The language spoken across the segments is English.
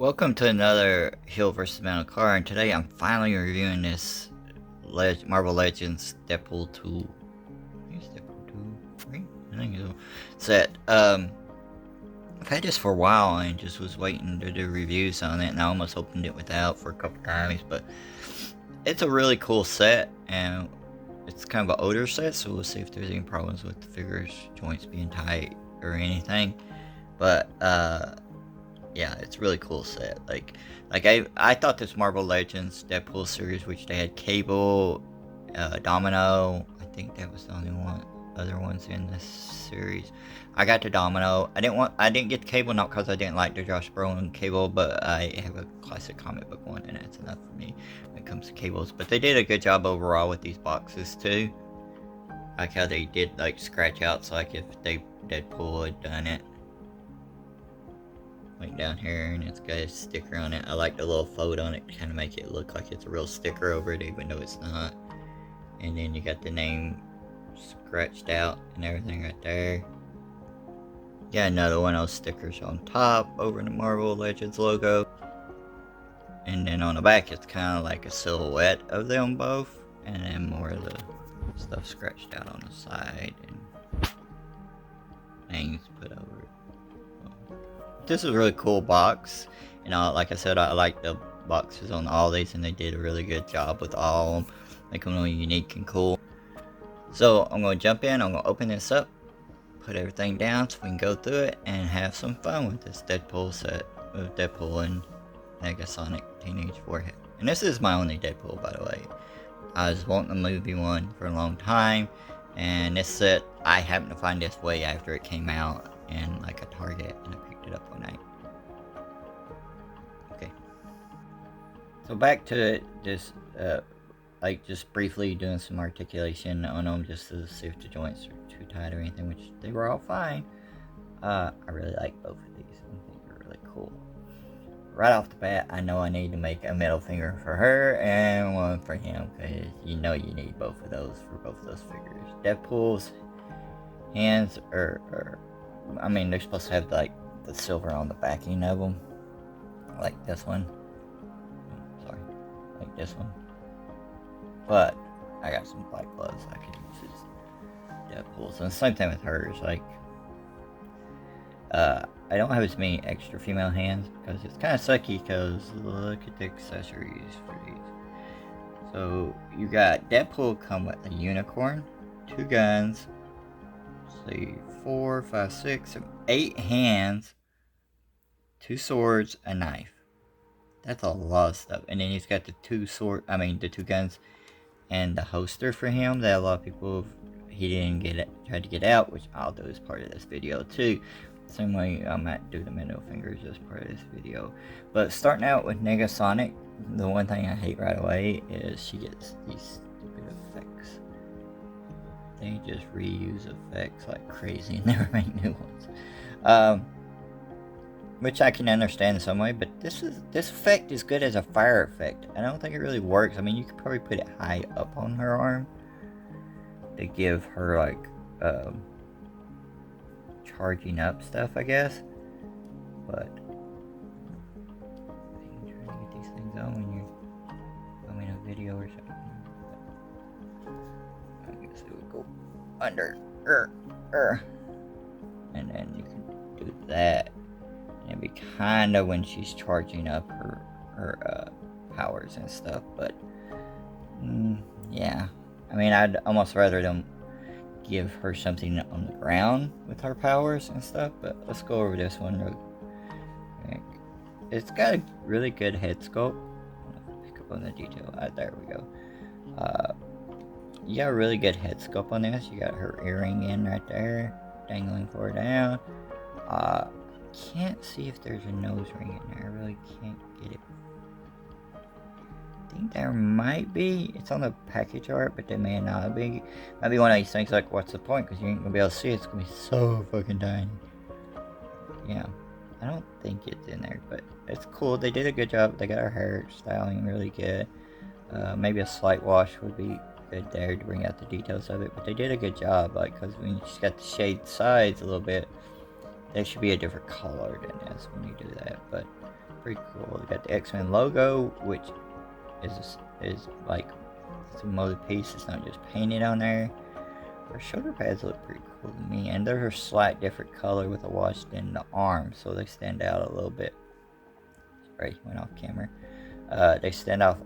Welcome to another Hill vs. Metal Car, and today I'm finally reviewing this Marvel Legends Deadpool 2. Here's Deadpool 2, right? I think so. Set. I've had this for a while and just was waiting to do reviews on it, and I almost opened it without for a couple times, but it's a really cool set, and it's kind of an older set, so we'll see if there's any problems with the figures, joints being tight, or anything. But, yeah, it's a really cool set. Like I thought this Marvel Legends Deadpool series, which they had Cable, Domino. I think that was the only other ones in this series. I got to Domino. I didn't get the Cable, not because I didn't like the Josh Brolin Cable, but I have a classic comic book one, and that's enough for me when it comes to cables. But they did a good job overall with these boxes too. Like how they did like scratch outs, like if Deadpool had done it. Like down here, and it's got a sticker on it. I like the little fold on it to kind of make it look like it's a real sticker over it, even though it's not. And then you got the name scratched out and everything right there. Got another one of those stickers on top over the Marvel Legends logo. And then on the back, it's kind of like a silhouette of them both, and then more of the stuff scratched out on the side and names put over it. This is a really cool box, and like I said, I like the boxes on all these, and they did a really good job with all of them, make them really unique and cool. So I'm going to jump in, I'm going to open this up, put everything down so we can go through it and have some fun with this Deadpool set with Deadpool and Negasonic Teenage Warhead. And this is my only Deadpool, by the way. I was wanting a movie one for a long time, and this set, I happened to find this way after it came out in like a Target, and I picked it up one night. Okay, so back to just like just briefly doing some articulation on them just to see if the joints are too tight or anything, which they were all fine. I really like both of these. I think they're really cool. Right off the bat, I know I need to make a middle finger for her and one for him, because you know you need both of those for both of those figures. Deadpool's hands are I mean, they're supposed to have like the silver on the backing of them, like this one. Sorry, like this one. But I got some black gloves I could use as Deadpool's, and the same thing with hers. Like, I don't have as many extra female hands because it's kind of sucky. Because look at the accessories for these. So you got Deadpool come with a unicorn, 2 guns. See, 4, 5, 6, 7, 8 hands, 2 swords, a knife. That's a lot of stuff. And then he's got the 2 guns and the holster for him that a lot of people, he didn't tried to get out, which I'll do as part of this video too. Same way I might do the middle fingers as part of this video. But starting out with Negasonic, the one thing I hate right away is she gets these stupid effects. They just reuse effects like crazy and never make new ones. Which I can understand in some way, but this effect is good as a fire effect. I don't think it really works. I mean, you could probably put it high up on her arm to give her like charging up stuff, I guess. But I'm trying to get these things on when you're filming a video or something. I guess it would go under, and then you can do that, and it'd be kind of when she's charging up her powers and stuff. But yeah, I mean, I'd almost rather them give her something on the ground with her powers and stuff. But let's go over this one real quick. It's got a really good head sculpt. Pick up on the detail. There we go. You got a really good head sculpt on this. You got her earring in right there, dangling far down. Can't see if there's a nose ring in there. I really can't get it. I think there might be. It's on the package art, but there may not be. Might be one of these things like, what's the point? Because you ain't gonna be able to see it. It's gonna be so fucking tiny. Yeah, I don't think it's in there, but it's cool. They did a good job. They got her hair styling really good. Maybe a slight wash would be good there to bring out the details of it, but they did a good job. Like, because when she's got the shade sides a little bit, they should be a different color than this when you do that. But pretty cool. You got the X-Men logo, which is like it's a molded piece. It's not just painted on there. Her shoulder pads look pretty cool to me, and they're a slight different color with a wash than the arms, so they stand out a little bit. Sorry, went off camera. They stand off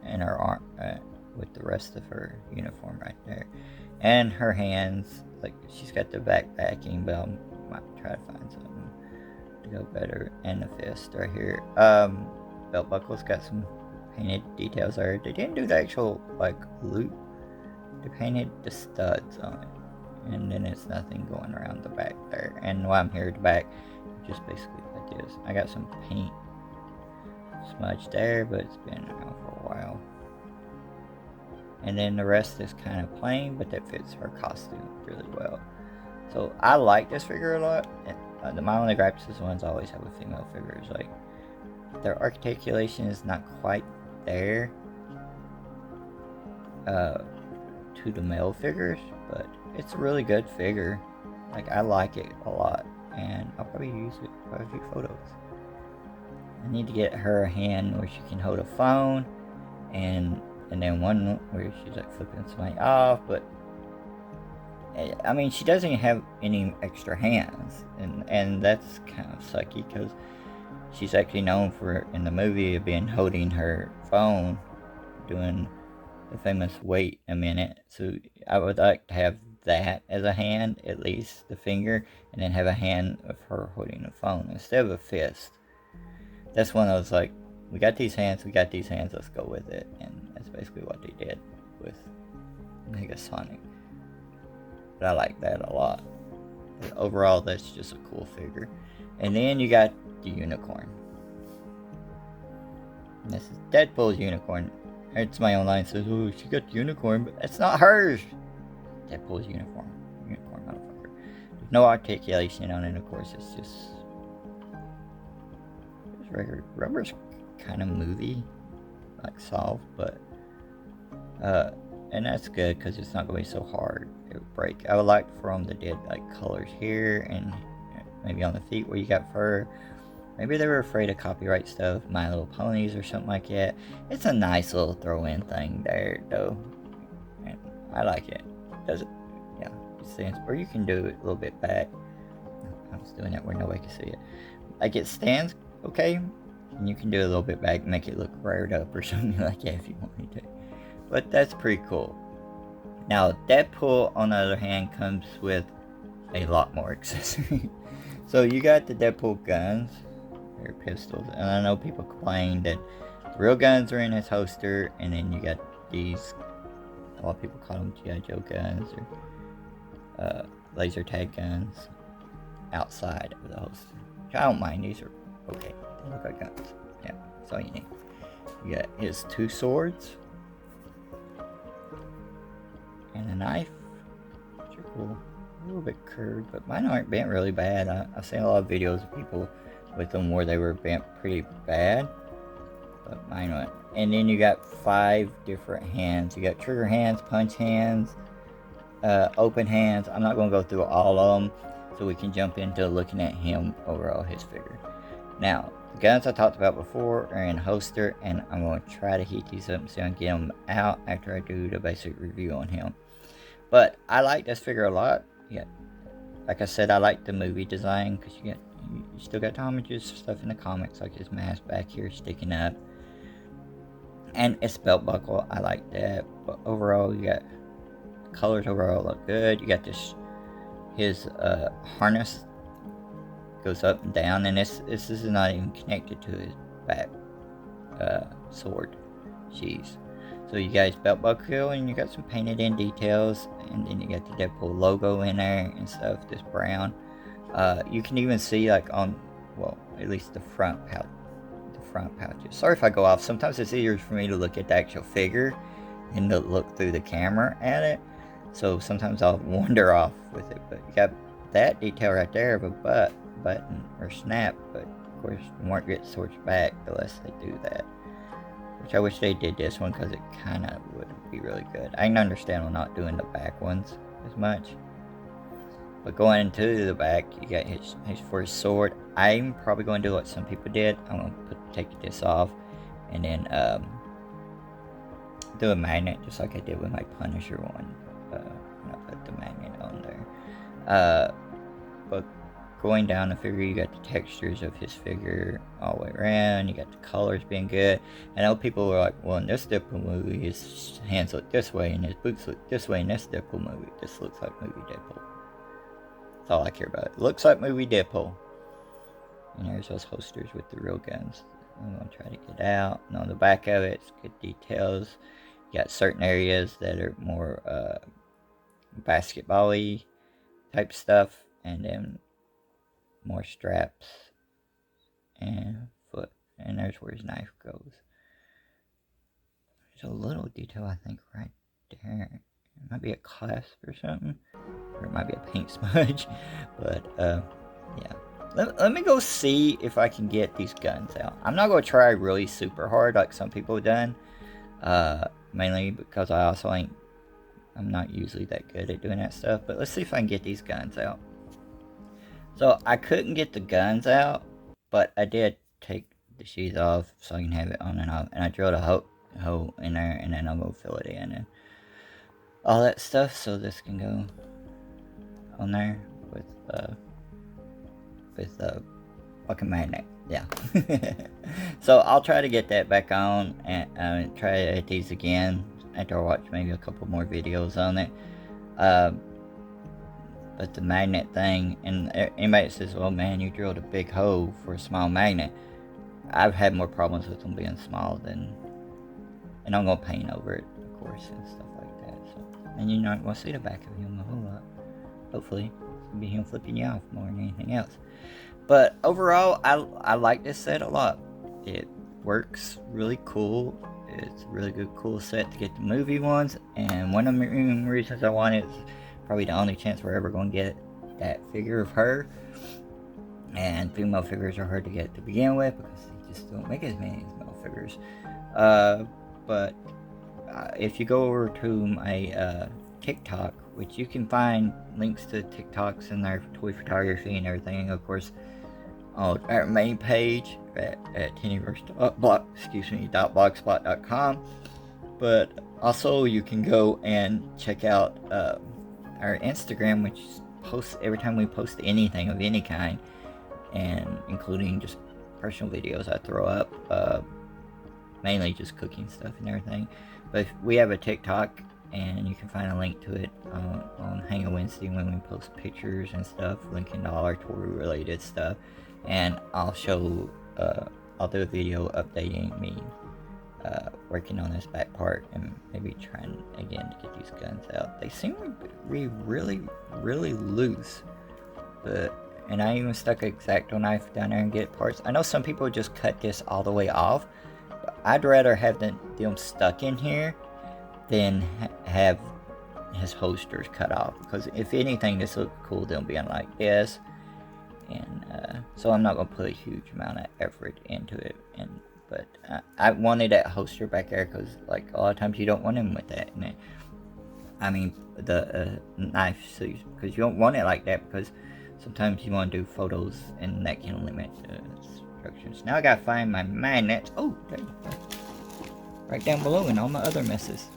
in her arm with the rest of her uniform right there, and her hands. Like she's got the back backing, but I might try to find something to go better. And the fist right here. Belt buckle's got some painted details there. They didn't do the actual like loop. They painted the studs on it, and then it's nothing going around the back there. And while I'm here at the back, just basically like this. I got some paint smudge there, but it's been around for a while. And then the rest is kind of plain, but that fits her costume really well. So I like this figure a lot. My only gripes is the ones I always have with female figures. Like their articulation is not quite there to the male figures, but it's a really good figure. Like I like it a lot, and I'll probably use it for a few photos. I need to get her a hand where she can hold a phone, and then one where she's like flipping somebody off. But I mean, she doesn't have any extra hands, and that's kind of sucky because she's actually known for in the movie of being holding her phone, doing the famous wait a minute. So I would like to have that as a hand, at least the finger, and then have a hand of her holding the phone instead of a fist. That's one of those like, we got these hands, let's go with it. And that's basically what they did with Negasonic. But I like that a lot. But overall, that's just a cool figure. And then you got the unicorn. And this is Deadpool's unicorn. It's my own line says, oh, she got the unicorn, but it's not hers. Deadpool's unicorn, motherfucker. There's no articulation on it, of course. It's just regular rubber's kind of movie, like soft, but and that's good because it's not going to be so hard it would break. I would like for them to did like colors here and maybe on the feet where you got fur. Maybe they were afraid of copyright stuff, My Little Ponies or something like that. It's a nice little throw-in thing there, though. And I like it. Does it? Yeah, it stands. Or you can do it a little bit back. I was doing it where nobody can see it. Like it stands okay, and you can do it a little bit back, make it look reared up or something like that if you wanted to. But that's pretty cool. Now, Deadpool, on the other hand, comes with a lot more accessories. So you got the Deadpool guns. They're pistols. And I know people complain that real guns are in his holster, and then you got these, a lot of people call them G.I. Joe guns or laser tag guns outside of the holster. Which I don't mind, these are okay. They look like guns. Yeah, that's all you need. You got his two swords and a knife, which are cool. A little bit curved, but mine aren't bent really bad. I've seen a lot of videos of people with them where they were bent pretty bad, but mine weren't. And then you got 5 different hands. You got trigger hands, punch hands, open hands. I'm not going to go through all of them, so we can jump into looking at him overall, his figure. Now, the guns I talked about before are in holster, and I'm going to try to heat these up and see if I can get them out after I do the basic review on him. But I like this figure a lot. Yeah, like I said, I like the movie design because you still got homages stuff in the comics, like his mask back here sticking up, and its belt buckle. I like that. But overall, you got colors overall look good. You got his harness goes up and down, and this is not even connected to his back sword sheaths. So you got his belt buckle, and you got some painted in details, and then you got the Deadpool logo in there and stuff, this brown. You can even see like on, well, at least the front pouches. Sorry if I go off. Sometimes it's easier for me to look at the actual figure and to look through the camera at it. So sometimes I'll wander off with it. But you got that detail right there of a button or snap, but of course you won't get switched back unless they do that. Which I wish they did this one because it kind of would be really good. I can understand them not doing the back ones as much. But going into the back, you got his for his sword. I'm probably going to do what some people did. I'm going to take this off and then do a magnet just like I did with my Punisher one. When I put the magnet on there. But going down the figure, you got the textures of his figure all the way around. You got the colors being good. I know people were like, well, in this Deadpool movie, his hands look this way and his boots look this way in this Deadpool movie. This looks like movie Deadpool. That's all I care about. It looks like movie Deadpool. And there's those holsters with the real guns. I'm going to try to get out. And on the back of it, it's good details. You got certain areas that are more basketball-y type stuff. And then more straps and foot. And there's where his knife goes. There's a little detail, I think, right there. It might be a clasp or something. Or it might be a paint smudge. But, yeah. Let me go see if I can get these guns out. I'm not going to try really super hard like some people have done. Mainly because I'm not usually that good at doing that stuff. But let's see if I can get these guns out. So I couldn't get the guns out, but I did take the sheath off so I can have it on and off. And I drilled a hole in there, and then I'm going to fill it in and all that stuff. So this can go on there with fucking magnet. Yeah. So I'll try to get that back on and try to edit these again after I watch maybe a couple more videos on it. But the magnet thing, and anybody that says, well, man, you drilled a big hole for a small magnet. I've had more problems with them being small than, and I'm going to paint over it, of course, and stuff like that. So, and you're not going to see the back of him a whole lot. Hopefully, it's going to be him flipping you off more than anything else. But overall, I like this set a lot. It works really cool. It's a really good, cool set to get the movie ones. And one of the reasons I want it is probably the only chance we're ever going to get that figure of her. And female figures are hard to get to begin with because they just don't make as many male figures. But if you go over to my TikTok, which you can find links to TikToks in there for toy photography and everything, of course, on our main page at tinnyverse.blogspot.com. But also you can go and check out our Instagram, which posts every time we post anything of any kind, and including just personal videos I throw up, mainly just cooking stuff and everything. But we have a TikTok, and you can find a link to it on Hang a Wednesday when we post pictures and stuff, linking to all our toy related stuff. And I'll show, I'll do a video updating me working on this back part and maybe trying again to get these guns out. They seem to be really, really loose. And I even stuck an X-Acto knife down there and get parts. I know some people just cut this all the way off, but I'd rather have them stuck in here than have his holsters cut off, because if anything, this look cool them being like this. And so I'm not gonna put a huge amount of effort into it. But I wanted that holster back there because, like, a lot of times you don't want him with that. And I mean the knife sleeves, because you don't want it like that, because sometimes you want to do photos and that can limit the instructions. Now I gotta find my magnets. Oh, right down below and all my other messes.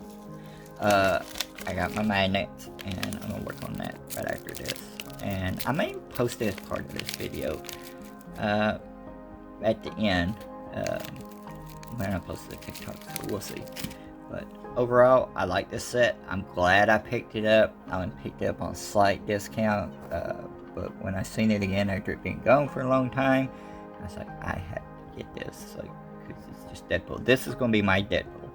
I got my magnets, and I'm gonna work on that right after this. And I may post it as part of this video at the end when I post the TikTok, so we'll see. But overall, I like this set. I'm glad I picked it up. I picked it up on a slight discount, but when I seen it again after it being gone for a long time, I was like, I have to get this, like, because it's just Deadpool. This is gonna be my Deadpool.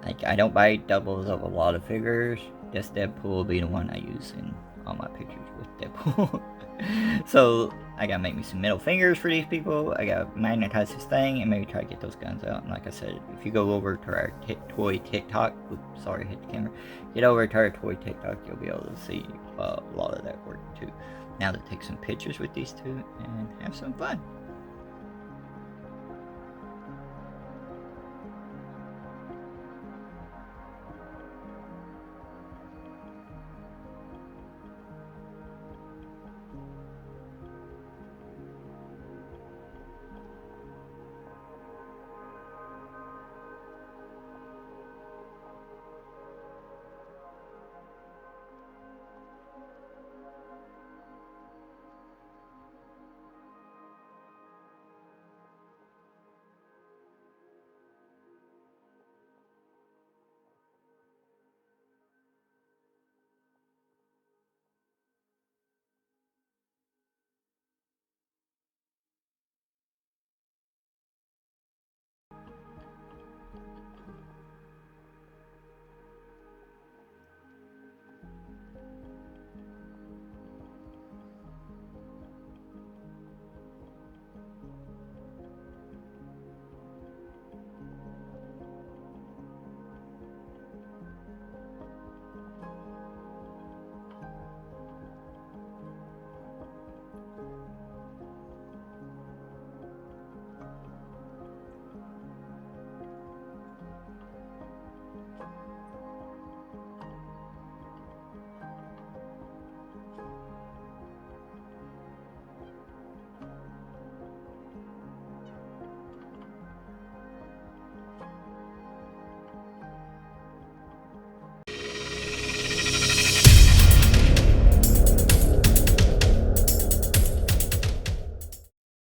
Like, I don't buy doubles of a lot of figures. This Deadpool will be the one I use in all my pictures with Deadpool. So I gotta make me some middle fingers for these people. I gotta magnetize this thing and maybe try to get those guns out. And like I said, if you go over to our toy TikTok, oops, sorry, hit the camera. Get over to our toy TikTok, you'll be able to see a lot of that work too. Now to take some pictures with these two and have some fun.